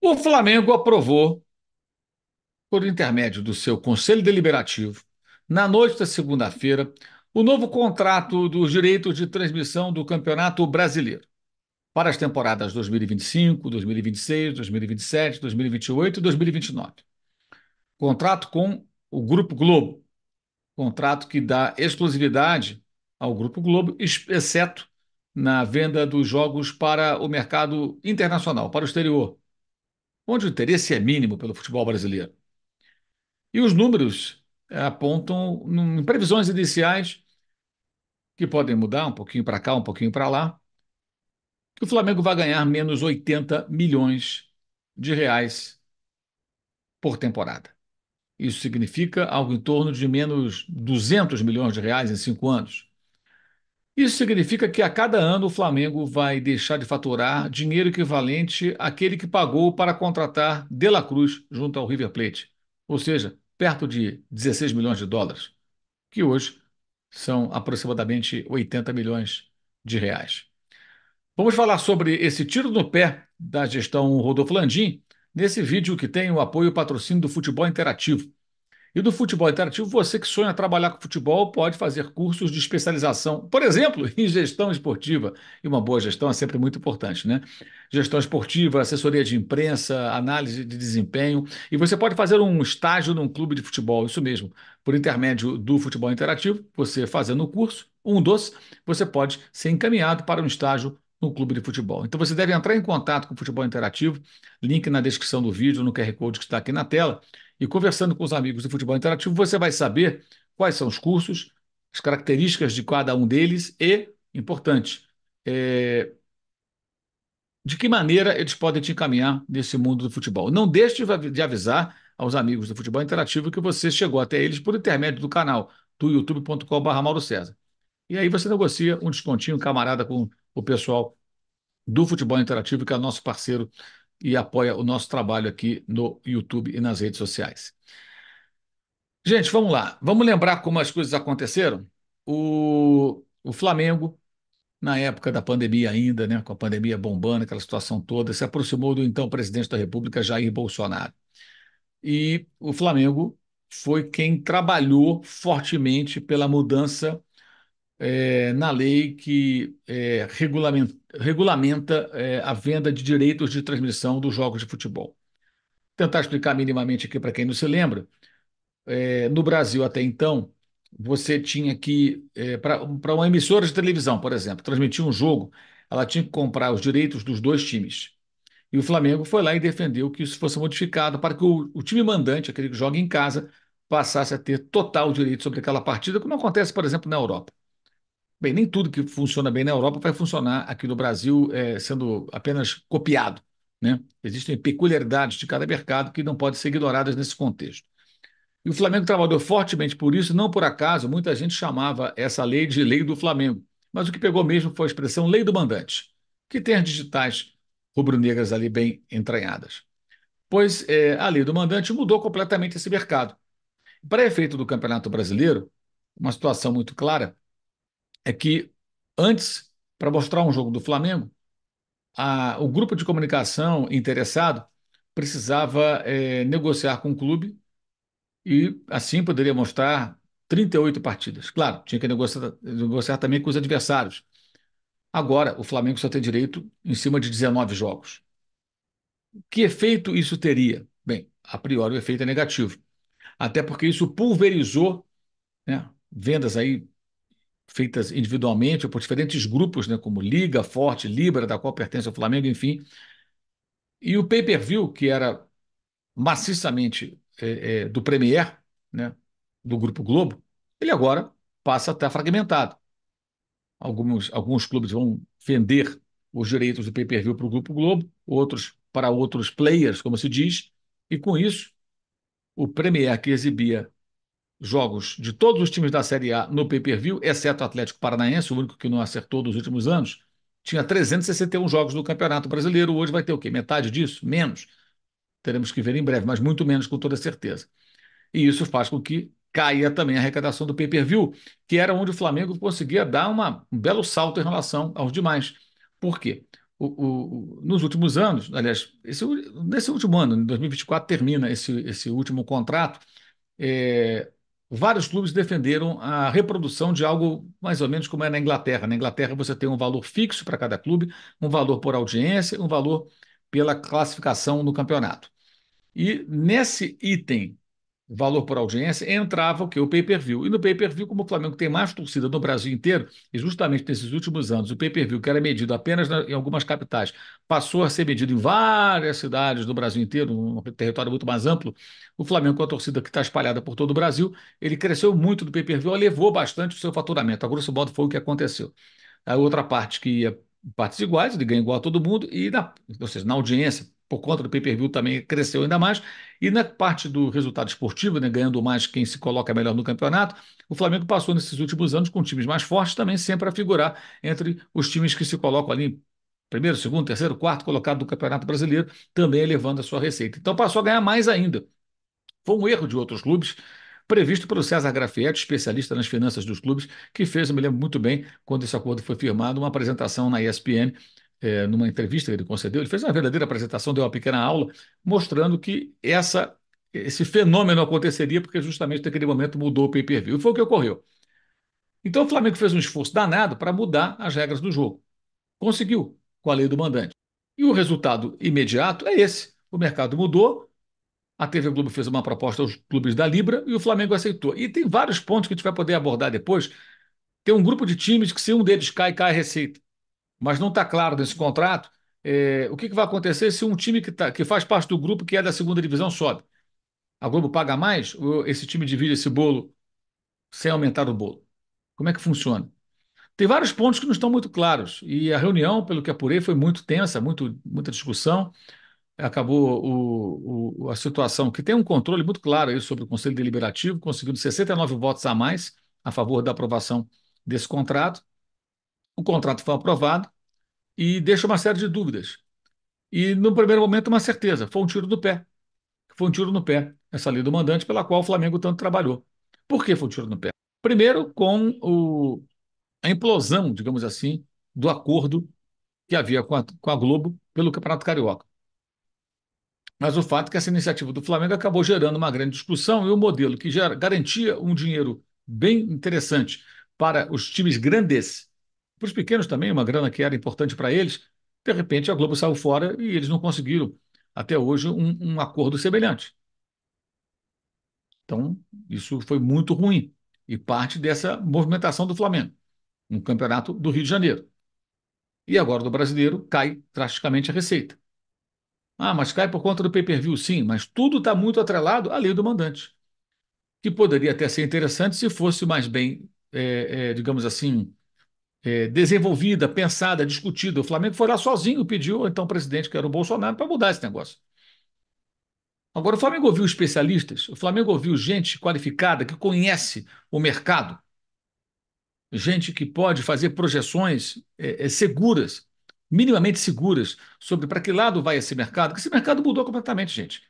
O Flamengo aprovou, por intermédio do seu Conselho Deliberativo, na noite da segunda-feira, o novo contrato dos direitos de transmissão do Campeonato Brasileiro para as temporadas 2025, 2026, 2027, 2028 e 2029. Contrato com o Grupo Globo, contrato que dá exclusividade ao Grupo Globo, exceto na venda dos jogos para o mercado internacional, para o exterior, onde o interesse é mínimo pelo futebol brasileiro. E os números apontam em previsões iniciais, que podem mudar um pouquinho para cá, um pouquinho para lá, que o Flamengo vai ganhar menos 80 milhões de reais por temporada. Isso significa algo em torno de menos 200 milhões de reais em 5 anos. Isso significa que a cada ano o Flamengo vai deixar de faturar dinheiro equivalente àquele que pagou para contratar De La Cruz junto ao River Plate, ou seja, perto de 16 milhões de dólares, que hoje são aproximadamente 80 milhões de reais. Vamos falar sobre esse tiro no pé da gestão Rodolfo Landim nesse vídeo que tem o apoio e o patrocínio do Futebol Interativo. E do futebol interativo, você que sonha trabalhar com futebol pode fazer cursos de especialização, por exemplo, em gestão esportiva. E uma boa gestão é sempre muito importante, né? Gestão esportiva, assessoria de imprensa, análise de desempenho. E você pode fazer um estágio num clube de futebol, isso mesmo. Por intermédio do futebol interativo, você fazendo o curso, um dos, você pode ser encaminhado para um estágio no clube de futebol. Então você deve entrar em contato com o futebol interativo, link na descrição do vídeo, no QR Code que está aqui na tela. E conversando com os amigos do Futebol Interativo, você vai saber quais são os cursos, as características de cada um deles e, importante, de que maneira eles podem te encaminhar nesse mundo do futebol. Não deixe de avisar aos amigos do Futebol Interativo que você chegou até eles por intermédio do canal do youtube.com.br Mauro César. E aí você negocia um descontinho camarada com o pessoal do Futebol Interativo, que é nosso parceiro e apoia o nosso trabalho aqui no YouTube e nas redes sociais. Gente, vamos lá. Vamos lembrar como as coisas aconteceram? O Flamengo, na época da pandemia ainda, né, com a pandemia bombando, aquela situação toda, se aproximou do então presidente da República, Jair Bolsonaro. E o Flamengo foi quem trabalhou fortemente pela mudança na lei que regulamenta a venda de direitos de transmissão dos jogos de futebol. Tentar explicar minimamente aqui para quem não se lembra. No Brasil, até então, você tinha que, para uma emissora de televisão, por exemplo, transmitir um jogo, ela tinha que comprar os direitos dos dois times. E o Flamengo foi lá e defendeu que isso fosse modificado para que o time mandante, aquele que joga em casa, passasse a ter total direito sobre aquela partida, como acontece, por exemplo, na Europa. Bem, nem tudo que funciona bem na Europa vai funcionar aqui no Brasil, sendo apenas copiado, né? Existem peculiaridades de cada mercado que não podem ser ignoradas nesse contexto. E o Flamengo trabalhou fortemente por isso, não por acaso, muita gente chamava essa lei de lei do Flamengo. Mas o que pegou mesmo foi a expressão lei do mandante, que tem as digitais rubro-negras ali bem entranhadas. Pois a lei do mandante mudou completamente esse mercado. Para efeito do Campeonato Brasileiro, uma situação muito clara é que antes, para mostrar um jogo do Flamengo, o grupo de comunicação interessado precisava negociar com o clube e assim poderia mostrar 38 partidas. Claro, tinha que negociar também com os adversários. Agora, o Flamengo só tem direito em cima de 19 jogos. Que efeito isso teria? Bem, a priori o efeito é negativo, até porque isso pulverizou, né, vendas aí feitas individualmente ou por diferentes grupos, né, como Liga, Forte, Libra, da qual pertence ao Flamengo, enfim. E o pay-per-view, que era maciçamente do Premier, né, do Grupo Globo, ele agora passa a estar fragmentado. Alguns clubes vão vender os direitos do pay-per-view para o Grupo Globo, outros para outros players, como se diz, e com isso, o Premier, que exibia jogos de todos os times da Série A no pay-per-view, exceto o Atlético Paranaense, o único que não acertou dos últimos anos, tinha 361 jogos no Campeonato Brasileiro, hoje vai ter o quê? Metade disso? Menos. Teremos que ver em breve, mas muito menos com toda certeza. E isso faz com que caia também a arrecadação do pay-per-view, que era onde o Flamengo conseguia dar um belo salto em relação aos demais. Por quê? nos últimos anos, aliás, nesse último ano, em 2024, termina esse último contrato. é, Vários clubes defenderam a reprodução de algo mais ou menos como é na Inglaterra. Na Inglaterra, você tem um valor fixo para cada clube, um valor por audiência, um valor pela classificação no campeonato. E nesse item, valor por audiência, entrava o que? O pay-per-view. E no pay-per-view, como o Flamengo tem mais torcida no Brasil inteiro, e justamente nesses últimos anos, o pay-per-view, que era medido apenas em algumas capitais, passou a ser medido em várias cidades do Brasil inteiro, um território muito mais amplo. O Flamengo, com a torcida que está espalhada por todo o Brasil, ele cresceu muito do pay-per-view, elevou bastante o seu faturamento. A grosso modo, foi o que aconteceu. A outra parte que ia em partes iguais, ele ganha igual a todo mundo, ou seja, na audiência, por conta do pay-per-view também cresceu ainda mais, e na parte do resultado esportivo, né, ganhando mais quem se coloca melhor no campeonato, o Flamengo passou nesses últimos anos com times mais fortes também sempre a figurar entre os times que se colocam ali em primeiro, segundo, terceiro, quarto colocado do Campeonato Brasileiro, também elevando a sua receita. Então passou a ganhar mais ainda. Foi um erro de outros clubes, previsto pelo César Grafietti, especialista nas finanças dos clubes, que fez, eu me lembro muito bem, quando esse acordo foi firmado, uma apresentação na ESPN, numa entrevista que ele concedeu. Ele fez uma verdadeira apresentação, deu uma pequena aula, mostrando que esse fenômeno aconteceria porque justamente naquele momento mudou o pay-per-view. E foi o que ocorreu. Então o Flamengo fez um esforço danado para mudar as regras do jogo. Conseguiu, com a lei do mandante. E o resultado imediato é esse. O mercado mudou, a TV Globo fez uma proposta aos clubes da Libra e o Flamengo aceitou. E tem vários pontos que a gente vai poder abordar depois. Tem um grupo de times que, se um deles cai, cai a receita. Mas não está claro nesse contrato o que vai acontecer se um time que faz parte do grupo, que é da segunda divisão, sobe. A Globo paga mais ou esse time divide esse bolo sem aumentar o bolo? Como é que funciona? Tem vários pontos que não estão muito claros. E a reunião, pelo que apurei, foi muito tensa, muita discussão. Acabou a situação, que tem um controle muito claro aí sobre o Conselho Deliberativo, conseguindo 69 votos a mais a favor da aprovação desse contrato. O contrato foi aprovado e deixa uma série de dúvidas. E, no primeiro momento, uma certeza: foi um tiro no pé. Foi um tiro no pé, essa lei do mandante, pela qual o Flamengo tanto trabalhou. Por que foi um tiro no pé? Primeiro, com a implosão, digamos assim, do acordo que havia com a Globo pelo Campeonato Carioca. Mas o fato é que essa iniciativa do Flamengo acabou gerando uma grande discussão e o modelo que garantia um dinheiro bem interessante para os times grandes, para os pequenos também, uma grana que era importante para eles, de repente a Globo saiu fora e eles não conseguiram, até hoje, um acordo semelhante. Então, isso foi muito ruim e parte dessa movimentação do Flamengo, no Campeonato do Rio de Janeiro. E agora do Brasileiro cai drasticamente a receita. Ah, mas cai por conta do pay-per-view, sim, mas tudo está muito atrelado à lei do mandante, que poderia até ser interessante se fosse mais bem, digamos assim, desenvolvida, pensada, discutida. O Flamengo foi lá sozinho, pediu ao então presidente, que era o Bolsonaro, para mudar esse negócio. Agora, o Flamengo ouviu especialistas, o Flamengo ouviu gente qualificada que conhece o mercado, gente que pode fazer projeções seguras, minimamente seguras, sobre para que lado vai esse mercado, porque esse mercado mudou completamente, gente.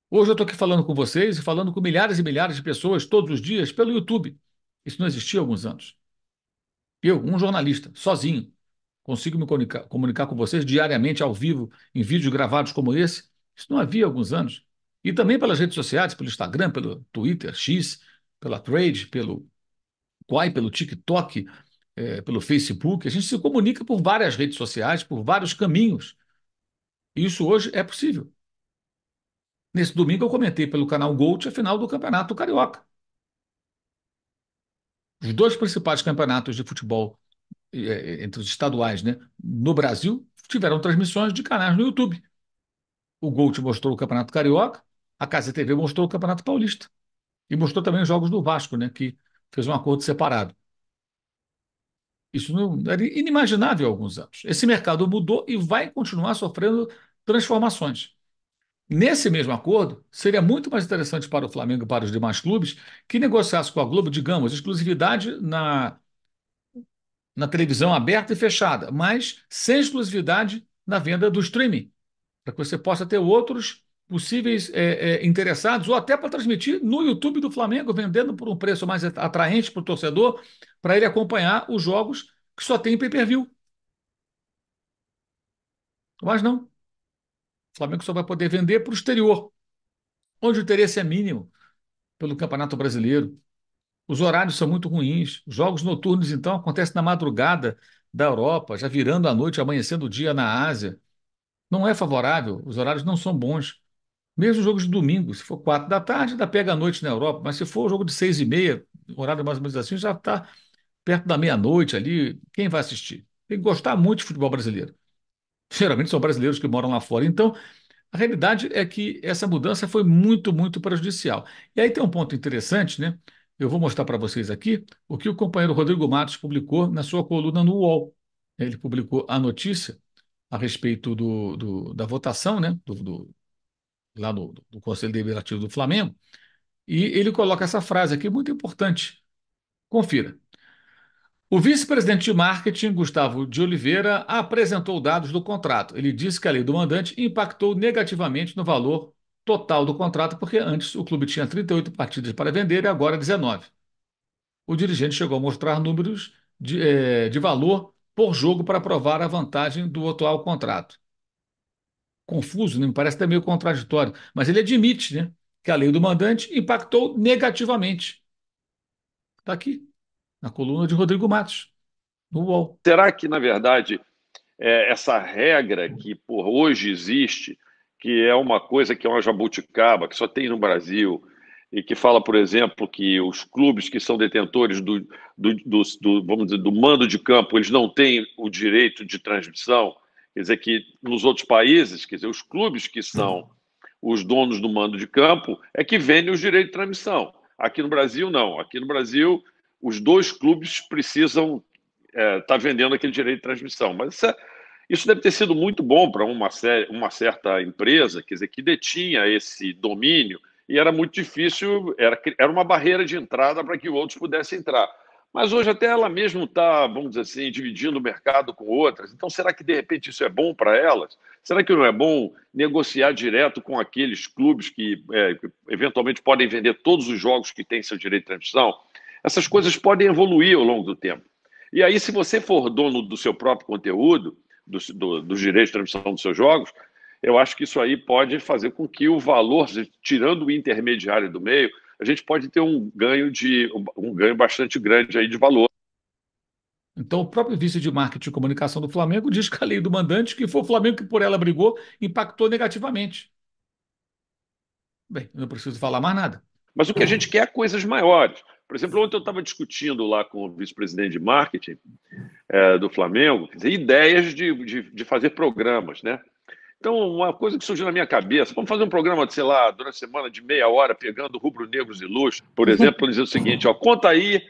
Hoje eu estou aqui falando com vocês e falando com milhares e milhares de pessoas todos os dias pelo YouTube. Isso não existia há alguns anos. Eu, um jornalista, sozinho, consigo me comunicar com vocês diariamente, ao vivo, em vídeos gravados como esse. Isso não havia há alguns anos. E também pelas redes sociais, pelo Instagram, pelo Twitter, X, pela Trade, pelo Quai, pelo TikTok, pelo Facebook. A gente se comunica por várias redes sociais, por vários caminhos. E isso hoje é possível. Nesse domingo eu comentei pelo canal Gold a final do Campeonato Carioca. Os dois principais campeonatos de futebol entre os estaduais, né, no Brasil, tiveram transmissões de canais no YouTube. O Gold mostrou o Campeonato Carioca, a Casa TV mostrou o Campeonato Paulista. E mostrou também os jogos do Vasco, né, que fez um acordo separado. Isso não era inimaginável há alguns anos. Esse mercado mudou e vai continuar sofrendo transformações. Nesse mesmo acordo, seria muito mais interessante para o Flamengo e para os demais clubes que negociasse com a Globo, digamos, exclusividade na televisão aberta e fechada, mas sem exclusividade na venda do streaming, para que você possa ter outros possíveis interessados, ou até para transmitir no YouTube do Flamengo, vendendo por um preço mais atraente para o torcedor, para ele acompanhar os jogos que só tem pay-per-view. Mas não, o Flamengo só vai poder vender para o exterior, onde o interesse é mínimo pelo Campeonato Brasileiro. Os horários são muito ruins. Os jogos noturnos, então, acontecem na madrugada da Europa, já virando a noite, amanhecendo o dia na Ásia. Não é favorável, os horários não são bons. Mesmo jogo de domingo, se for 4 da tarde, ainda pega a noite na Europa, mas se for jogo de 6h30, horário mais ou menos assim, já está perto da meia-noite ali. Quem vai assistir? Tem que gostar muito de futebol brasileiro. Geralmente são brasileiros que moram lá fora. Então, a realidade é que essa mudança foi muito, muito prejudicial. E aí tem um ponto interessante, né? Eu vou mostrar para vocês aqui o que o companheiro Rodrigo Matos publicou na sua coluna no UOL. Ele publicou a notícia a respeito da votação, né? Lá do Conselho Deliberativo do Flamengo, e ele coloca essa frase aqui muito importante. Confira. O vice-presidente de marketing, Gustavo de Oliveira, apresentou dados do contrato. Ele disse que a lei do mandante impactou negativamente no valor total do contrato, porque antes o clube tinha 38 partidas para vender e agora 19. O dirigente chegou a mostrar números de valor por jogo para provar a vantagem do atual contrato. Confuso, né? Me parece até meio contraditório, mas ele admite, né, que a lei do mandante impactou negativamente. Está aqui, na coluna de Rodrigo Matos, no UOL. Será que, na verdade, essa regra que por hoje existe, que é uma coisa que é uma jabuticaba, que só tem no Brasil, e que fala, por exemplo, que os clubes que são detentores vamos dizer, do mando de campo, eles não têm o direito de transmissão, quer dizer que nos outros países, quer dizer, os clubes que são os donos do mando de campo é que vendem os direitos de transmissão. Aqui no Brasil, não. Aqui no Brasil, os dois clubes precisam estar vendendo aquele direito de transmissão. Mas isso deve ter sido muito bom para uma certa empresa, quer dizer, que detinha esse domínio e era muito difícil, era uma barreira de entrada para que outros pudessem entrar. Mas hoje até ela mesma está, vamos dizer assim, dividindo o mercado com outras. Então, será que de repente isso é bom para elas? Será que não é bom negociar direto com aqueles clubes que eventualmente podem vender todos os jogos que têm seu direito de transmissão? Essas coisas podem evoluir ao longo do tempo. E aí, se você for dono do seu próprio conteúdo, dos direitos de transmissão dos seus jogos, eu acho que isso aí pode fazer com que o valor, tirando o intermediário do meio, a gente pode ter um ganho bastante grande aí de valor. Então, o próprio vice de marketing e comunicação do Flamengo diz que a lei do mandante, que foi o Flamengo que por ela brigou, impactou negativamente. Bem, eu não preciso falar mais nada. Mas o que a gente quer é coisas maiores. Por exemplo, ontem eu estava discutindo lá com o vice-presidente de marketing do Flamengo, quer dizer, ideias de fazer programas, né? Então, uma coisa que surgiu na minha cabeça, vamos fazer um programa, sei lá, durante a semana de meia hora, pegando rubro-negros ilustres, por exemplo, dizer o seguinte, ó, conta aí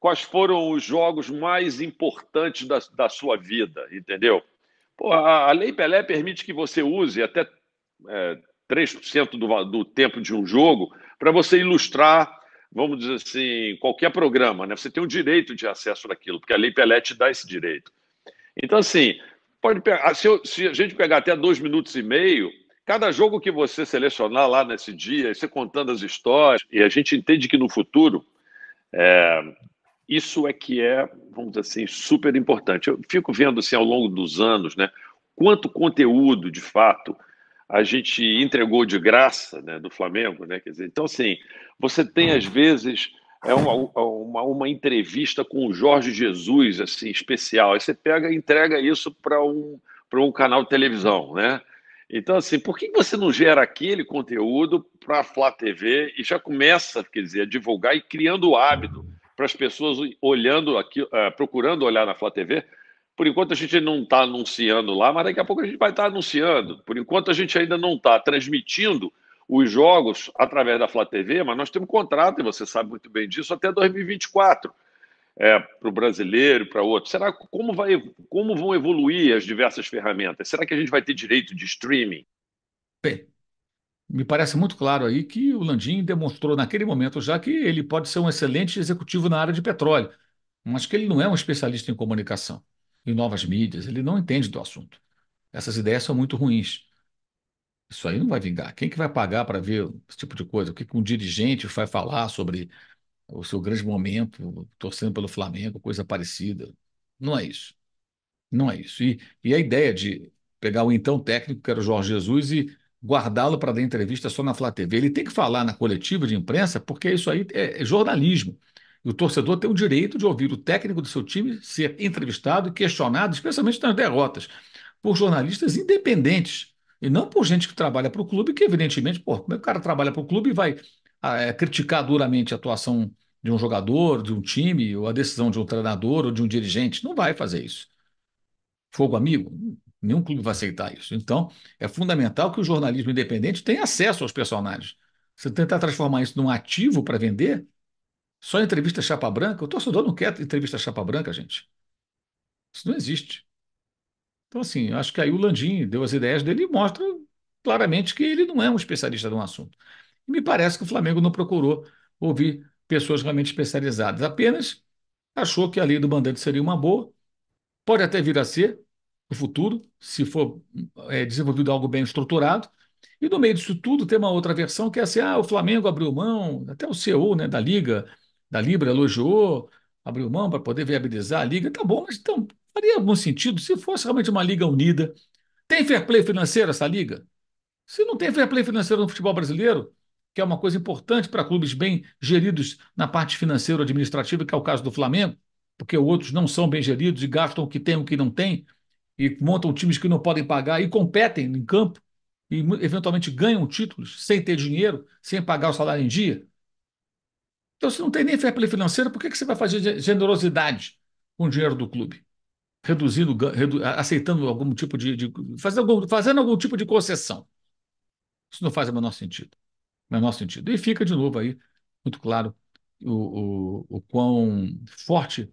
quais foram os jogos mais importantes da sua vida, entendeu? Pô, a Lei Pelé permite que você use até 3% do tempo de um jogo para você ilustrar, vamos dizer assim, qualquer programa, né? Você tem o direito de acesso àquilo, porque a Lei Pelé te dá esse direito. Então, assim, pode pegar, se a gente pegar até 2 minutos e meio, cada jogo que você selecionar lá nesse dia, você contando as histórias, e a gente entende que no futuro isso é que é, vamos dizer assim, super importante. Eu fico vendo assim ao longo dos anos, né, quanto conteúdo de fato a gente entregou de graça, né, do Flamengo, né? Quer dizer, então assim, você tem às vezes uma entrevista com o Jorge Jesus assim especial. Aí você pega e entrega isso para um canal de televisão, né? Então assim, por que você não gera aquele conteúdo para a Flá TV e já começa, quer dizer, a divulgar e criando o hábito para as pessoas olhando aqui, procurando olhar na Flá TV? Por enquanto a gente não está anunciando lá, mas daqui a pouco a gente vai estar anunciando. Por enquanto a gente ainda não está transmitindo os jogos através da Flá TV, mas nós temos contrato, e você sabe muito bem disso, até 2024, para o brasileiro, para outro. Será como vão evoluir as diversas ferramentas? Será que a gente vai ter direito de streaming? Bem, me parece muito claro aí que o Landim demonstrou naquele momento já que ele pode ser um excelente executivo na área de petróleo, mas que ele não é um especialista em comunicação, em novas mídias, ele não entende do assunto. Essas ideias são muito ruins. Isso aí não vai vingar. Quem que vai pagar para ver esse tipo de coisa? O que que um dirigente vai falar sobre o seu grande momento, torcendo pelo Flamengo, coisa parecida? Não é isso. Não é isso. E a ideia de pegar o então técnico, que era o Jorge Jesus, e guardá-lo para dar entrevista só na Flá TV. Ele tem que falar na coletiva de imprensa, porque isso aí é jornalismo. E o torcedor tem o direito de ouvir o técnico do seu time ser entrevistado e questionado, especialmente nas derrotas, por jornalistas independentes. E não por gente que trabalha para o clube, que evidentemente, pô, como é que o cara trabalha para o clube e vai criticar duramente a atuação de um jogador, de um time, ou a decisão de um treinador ou de um dirigente? Não vai fazer isso. Fogo amigo? Nenhum clube vai aceitar isso. Então, é fundamental que o jornalismo independente tenha acesso aos personagens. Você tentar transformar isso num ativo para vender, só entrevista chapa branca, o torcedor não quer entrevista chapa branca, gente. Isso não existe. Então, assim, eu acho que aí o Landim deu as ideias dele e mostra claramente que ele não é um especialista no assunto. E me parece que o Flamengo não procurou ouvir pessoas realmente especializadas, apenas achou que a lei do mandante seria uma boa, pode até vir a ser no futuro, se for desenvolvido algo bem estruturado. E no meio disso tudo tem uma outra versão que é assim: o Flamengo abriu mão, até o CEO, né, da Liga, da Libra elogiou, abriu mão para poder viabilizar a Liga. Tá bom, mas então faria algum sentido se fosse realmente uma Liga unida. Tem fair play financeiro essa Liga? Se não tem fair play financeiro no futebol brasileiro, que é uma coisa importante para clubes bem geridos na parte financeira ou administrativa, que é o caso do Flamengo, porque outros não são bem geridos e gastam o que tem, o que não tem, e montam times que não podem pagar e competem em campo e eventualmente ganham títulos sem ter dinheiro, sem pagar o salário em dia. Então, se não tem nem fair play financeiro, por que que você vai fazer generosidade com o dinheiro do clube? Reduzindo, aceitando algum tipo fazendo algum tipo de concessão. Isso não faz o menor sentido. Menor sentido. E fica de novo aí, muito claro, o quão forte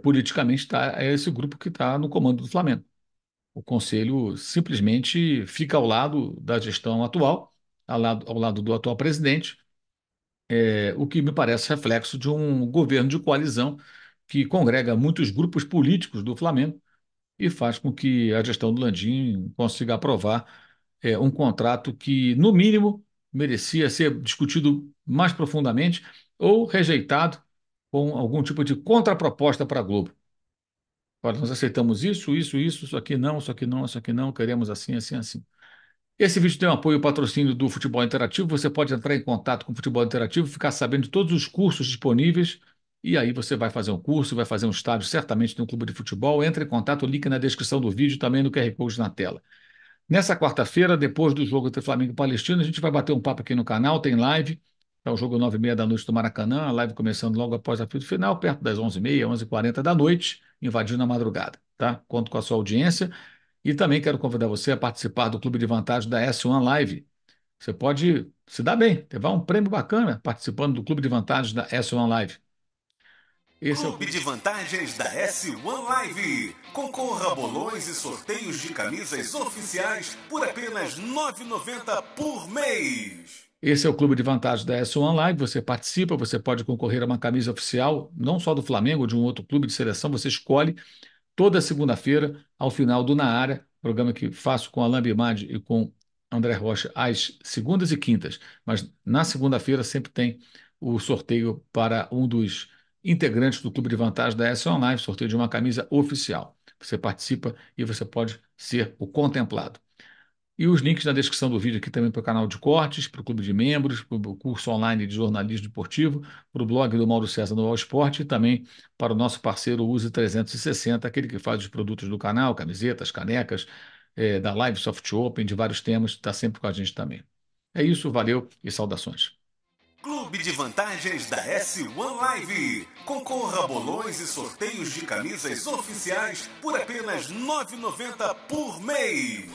politicamente está esse grupo que está no comando do Flamengo. O Conselho simplesmente fica ao lado da gestão atual, ao lado do atual presidente, o que me parece reflexo de um governo de coalizão que congrega muitos grupos políticos do Flamengo e faz com que a gestão do Landim consiga aprovar um contrato que, no mínimo, merecia ser discutido mais profundamente ou rejeitado com algum tipo de contraproposta para a Globo. Olha, nós aceitamos isso aqui não, isso aqui não, isso aqui não, queremos assim, assim, assim. Esse vídeo tem um apoio e patrocínio do Futebol Interativo. Você pode entrar em contato com o Futebol Interativo, ficar sabendo de todos os cursos disponíveis. E aí você vai fazer um curso, vai fazer um estágio certamente no clube de futebol. Entre em contato, o link na descrição do vídeo, também no QR Code na tela. Nessa quarta-feira, depois do jogo entre Flamengo e Palestina, a gente vai bater um papo aqui no canal, tem live. É o jogo 9h30 da noite do Maracanã, a live começando logo após a apito final, perto das 11h30, 11h40 da noite, invadindo a madrugada, tá? Conto com a sua audiência. E também quero convidar você a participar do Clube de Vantagens da S1 Live. Você pode se dar bem, levar um prêmio bacana participando do Clube de Vantagens da S1 Live. Clube de Vantagens da S1 Live. Concorra a bolões e sorteios de camisas oficiais por apenas R$ 9,90 por mês. Esse é o Clube de Vantagens da S1 Live. Você participa, você pode concorrer a uma camisa oficial, não só do Flamengo, ou de um outro clube de seleção. Você escolhe toda segunda-feira, ao final do Na Área, programa que faço com Alain Bimad e com André Rocha, às segundas e quintas. Mas na segunda-feira sempre tem o sorteio para um dos integrantes do Clube de Vantagens da S Online, sorteio de uma camisa oficial. Você participa e você pode ser o contemplado. E os links na descrição do vídeo aqui também para o canal de cortes, para o clube de membros, para o curso online de jornalismo esportivo, para o blog do Mauro César no All Sport e também para o nosso parceiro Use 360, aquele que faz os produtos do canal, camisetas, canecas, da Live Soft Open, de vários temas, está sempre com a gente também. É isso, valeu e saudações. Clube de Vantagens da S1 Live. Concorra a bolões e sorteios de camisas oficiais por apenas R$ 9,90 por mês.